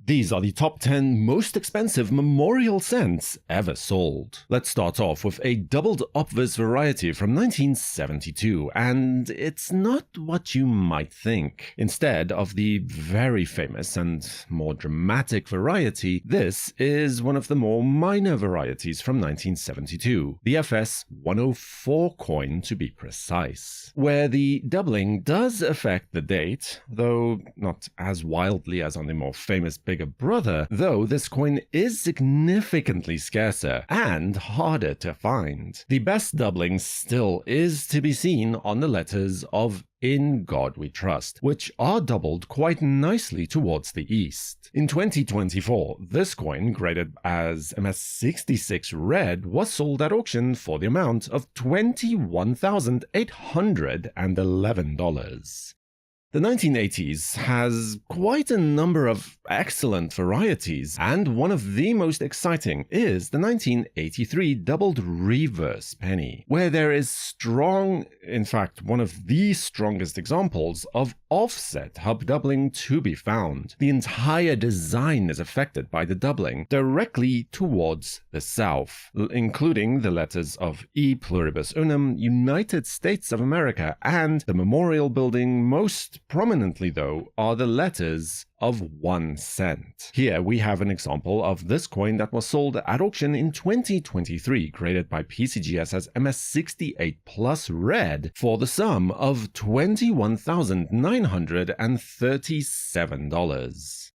These are the top 10 most expensive memorial cents ever sold. Let's start off with a doubled obverse variety from 1972, and it's not what you might think. Instead of the very famous and more dramatic variety, this is one of the more minor varieties from 1972, the FS 104 coin to be precise, where the doubling does affect the date, though not as wildly as on the more famous bigger brother, though this coin is significantly scarcer and harder to find. The best doubling still is to be seen on the letters of "In God We Trust," which are doubled quite nicely towards the east. In 2024, this coin, graded as MS66 red, was sold at auction for the amount of $21,811. The 1980s has quite a number of excellent varieties, and one of the most exciting is the 1983 doubled reverse penny, where there is strong, in fact one of the strongest examples of offset hub doubling to be found. The entire design is affected by the doubling directly towards the south, including the letters of E Pluribus Unum, United States of America, and the memorial building. Most prominently, though, are the letters of 1 cent. Here we have an example of this coin that was sold at auction in 2023, graded by PCGS as MS68 plus red, for the sum of $21,937.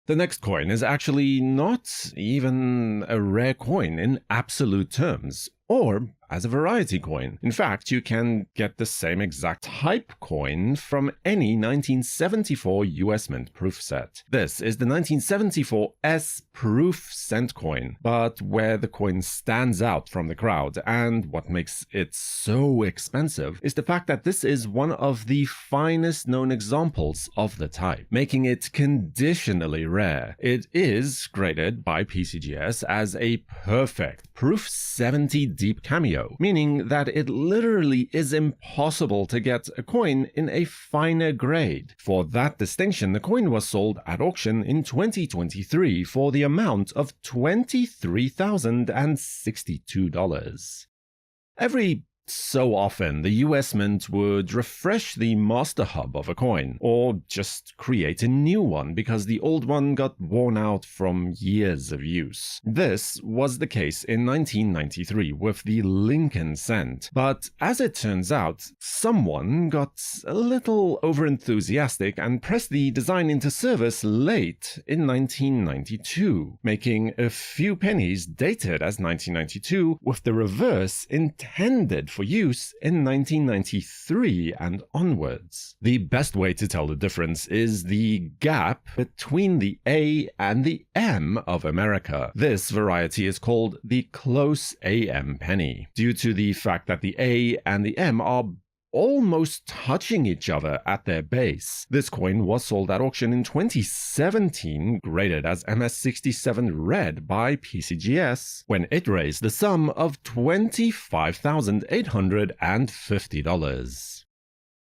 The next coin is actually not even a rare coin in absolute terms, or as a variety coin. In fact, you can get the same exact type coin from any 1974 US Mint proof set. This is the 1974 S proof cent coin, but where the coin stands out from the crowd, and what makes it so expensive, is the fact that this is one of the finest known examples of the type, making it conditionally rare. It is graded by PCGS as a perfect proof 70 deep cameo, meaning that it literally is impossible to get a coin in a finer grade. For that distinction, the coin was sold at auction in 2023 for the amount of $23,062. Every so often, the US Mint would refresh the master hub of a coin, or just create a new one because the old one got worn out from years of use. This was the case in 1993 with the Lincoln Cent, but as it turns out, someone got a little overenthusiastic and pressed the design into service late in 1992, making a few pennies dated as 1992 with the reverse intended for use in 1993 and onwards. The best way to tell the difference is the gap between the A and the M of America. This variety is called the close AM penny, due to the fact that the A and the M are almost touching each other at their base. This coin was sold at auction in 2017, graded as MS67 red by PCGS, when it raised the sum of $25,850.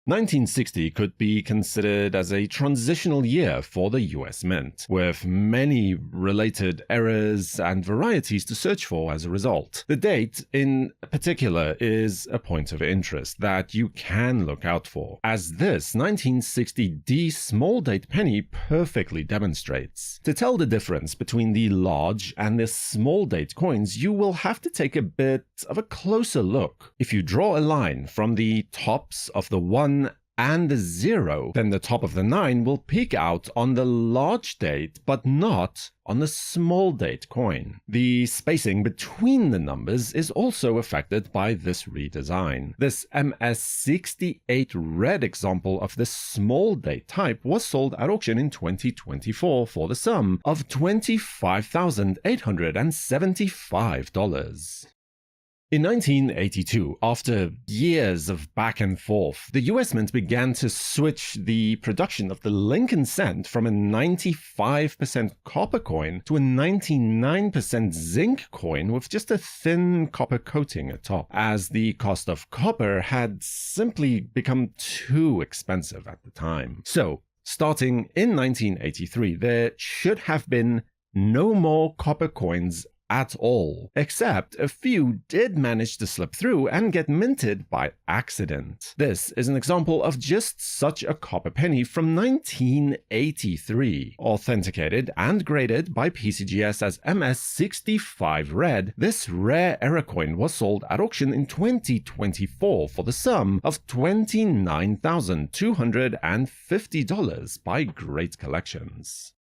1960 could be considered as a transitional year for the US Mint, with many related errors and varieties to search for as a result. The date in particular is a point of interest that you can look out for, as this 1960D small date penny perfectly demonstrates. To tell the difference between the large and the small date coins, you will have to take a bit of a closer look. If you draw a line from the tops of the 1 and the 0, then the top of the 9 will peek out on the large date but not on the small date coin. The spacing between the numbers is also affected by this redesign. This MS68 red example of the small date type was sold at auction in 2024 for the sum of $25,875. In 1982, after years of back and forth, the US Mint began to switch the production of the Lincoln Cent from a 95% copper coin to a 99% zinc coin with just a thin copper coating atop, as the cost of copper had simply become too expensive at the time. So, Starting in 1983, there should have been no more copper coins at all, except a few did manage to slip through and get minted by accident. This is an example of just such a copper penny from 1983. Authenticated and graded by PCGS as MS65 Red, this rare error coin was sold at auction in 2024 for the sum of $29,250 by Great Collections.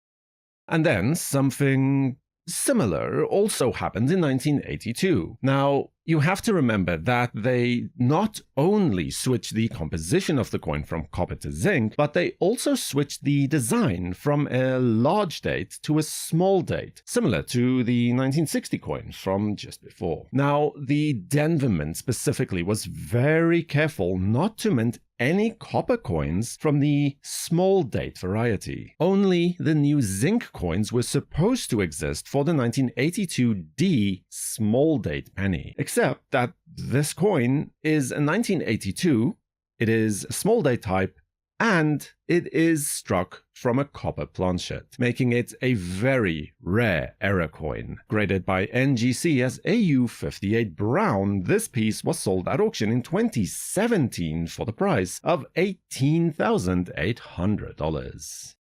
And then something similar also happened in 1982. Now, you have to remember that they not only switched the composition of the coin from copper to zinc, but they also switched the design from a large date to a small date, similar to the 1960 coin from just before. Now, the Denver Mint specifically was very careful not to mint any copper coins from the small date variety. Only the new zinc coins were supposed to exist for the 1982D small date penny, except that this coin is a 1982, it is a small date type, and it is struck from a copper planchet, making it a very rare error coin. Graded by NGC as AU58 Brown, this piece was sold at auction in 2017 for the price of $18,800.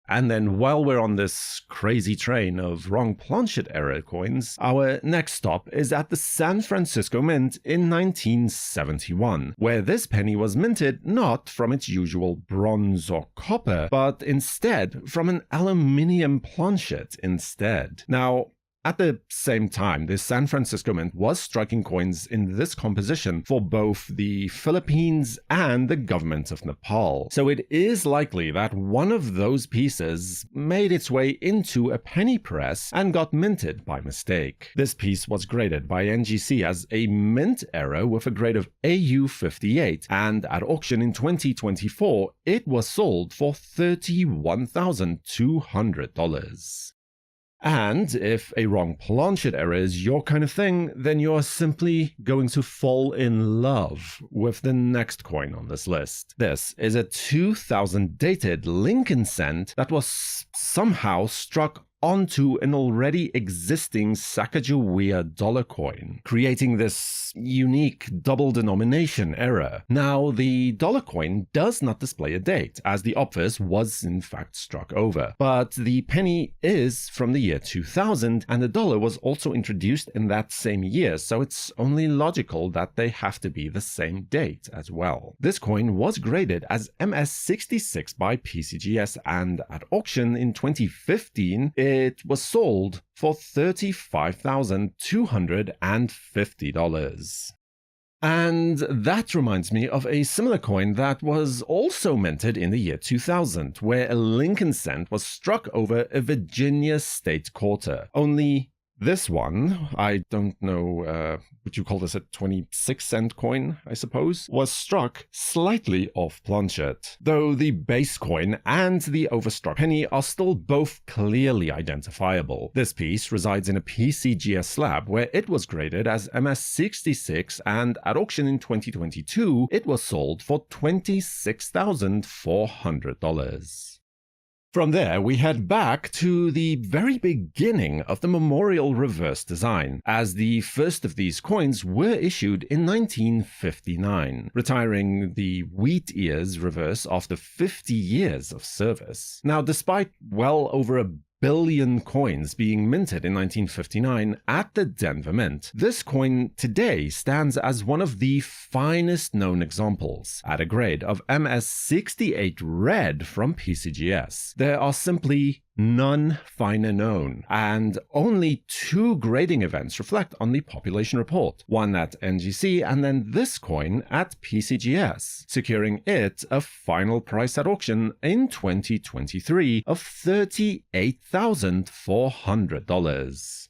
And then while we're on this crazy train of wrong planchet error coins, our next stop is at the San Francisco Mint in 1971, where this penny was minted not from its usual bronze or copper, but instead from an aluminium planchet instead. Now, at the same time, the San Francisco Mint was striking coins in this composition for both the Philippines and the government of Nepal. So it is likely that one of those pieces made its way into a penny press and got minted by mistake. This piece was graded by NGC as a mint error with a grade of AU58, and at auction in 2024, it was sold for $31,200. And if a wrong planchet error is your kind of thing, then you're simply going to fall in love with the next coin on this list. This is a 2000 dated Lincoln cent that was somehow struck onto an already existing Sacagawea dollar coin, creating this unique double denomination error. Now, the dollar coin does not display a date, as the obverse was in fact struck over, but the penny is from the year 2000, and the dollar was also introduced in that same year, so it's only logical that they have to be the same date as well. This coin was graded as MS66 by PCGS, and at auction in 2015, it was sold for $35,250. And that reminds me of a similar coin that was also minted in the year 2000, where a Lincoln cent was struck over a Virginia state quarter. Only this one, I don't know, would you call this a 26-cent coin, I suppose, was struck slightly off planchet, though the base coin and the overstruck penny are still both clearly identifiable. This piece resides in a PCGS slab where it was graded as MS66, and at auction in 2022, it was sold for $26,400. From there, we head back to the very beginning of the memorial reverse design, as the first of these coins were issued in 1959, retiring the wheat ears reverse after 50 years of service. Now, despite well over a billion coins being minted in 1959 at the Denver Mint, this coin today stands as one of the finest known examples, at a grade of MS68 Red from PCGS. There are simply none finer known, and only 2 grading events reflect on the population report, one at NGC and then this coin at PCGS, securing it a final price at auction in 2023 of $38,400.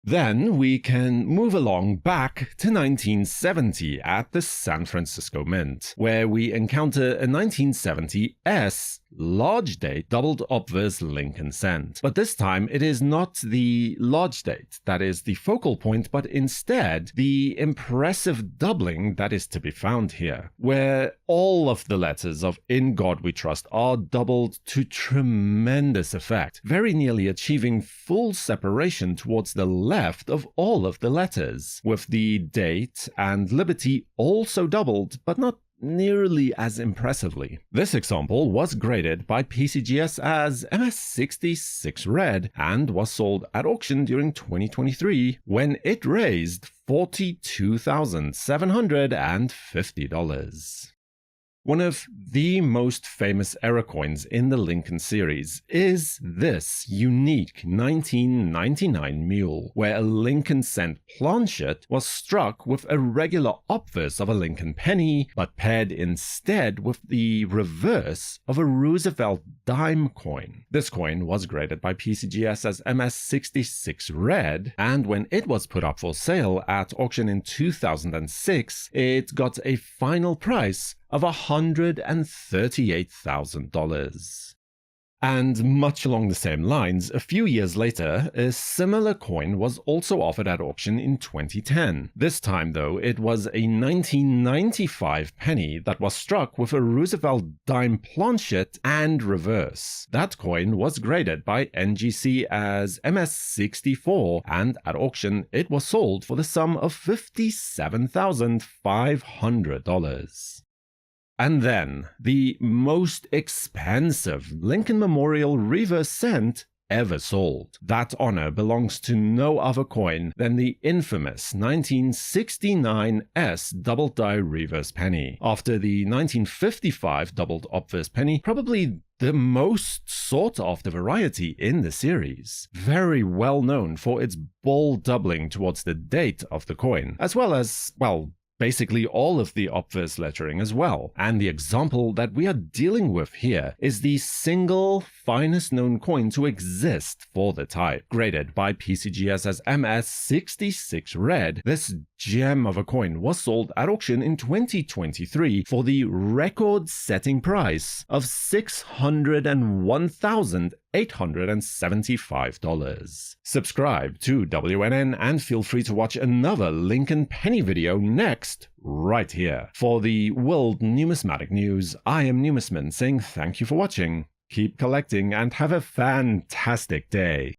Then we can move along back to 1970 at the San Francisco Mint, where we encounter a 1970 S large date doubled obverse Lincoln cent. But this time it is not the large date that is the focal point, but instead the impressive doubling that is to be found here, where all of the letters of In God We Trust are doubled to tremendous effect, very nearly achieving full separation towards the left of all of the letters, with the date and liberty also doubled, but not nearly as impressively. This example was graded by PCGS as MS66 Red and was sold at auction during 2023 when it raised $42,750. One of the most famous error coins in the Lincoln series is this unique 1999 mule, where a Lincoln cent planchet was struck with a regular obverse of a Lincoln penny, but paired instead with the reverse of a Roosevelt dime coin. This coin was graded by PCGS as MS66 Red, and when it was put up for sale at auction in 2006, it got a final price of $138,000. And much along the same lines, a few years later, a similar coin was also offered at auction in 2010. This time, though, it was a 1995 penny that was struck with a Roosevelt dime planchet and reverse. That coin was graded by NGC as MS64, and at auction it was sold for the sum of $57,500. And then, the most expensive Lincoln Memorial reverse cent ever sold. That honor belongs to no other coin than the infamous 1969 S double die reverse penny. After the 1955 doubled obverse penny, probably the most sought after variety in the series. Very well known for its bold doubling towards the date of the coin, as well as, well, basically all of the obverse lettering as well. And the example that we are dealing with here is the single finest known coin to exist for the type. Graded by PCGS as MS66 Red, this gem of a coin was sold at auction in 2023 for the record-setting price of $601,875. Subscribe to WNN and feel free to watch another Lincoln penny video next, right here. For the World Numismatic News, I am Numisman saying thank you for watching, keep collecting, and have a fantastic day.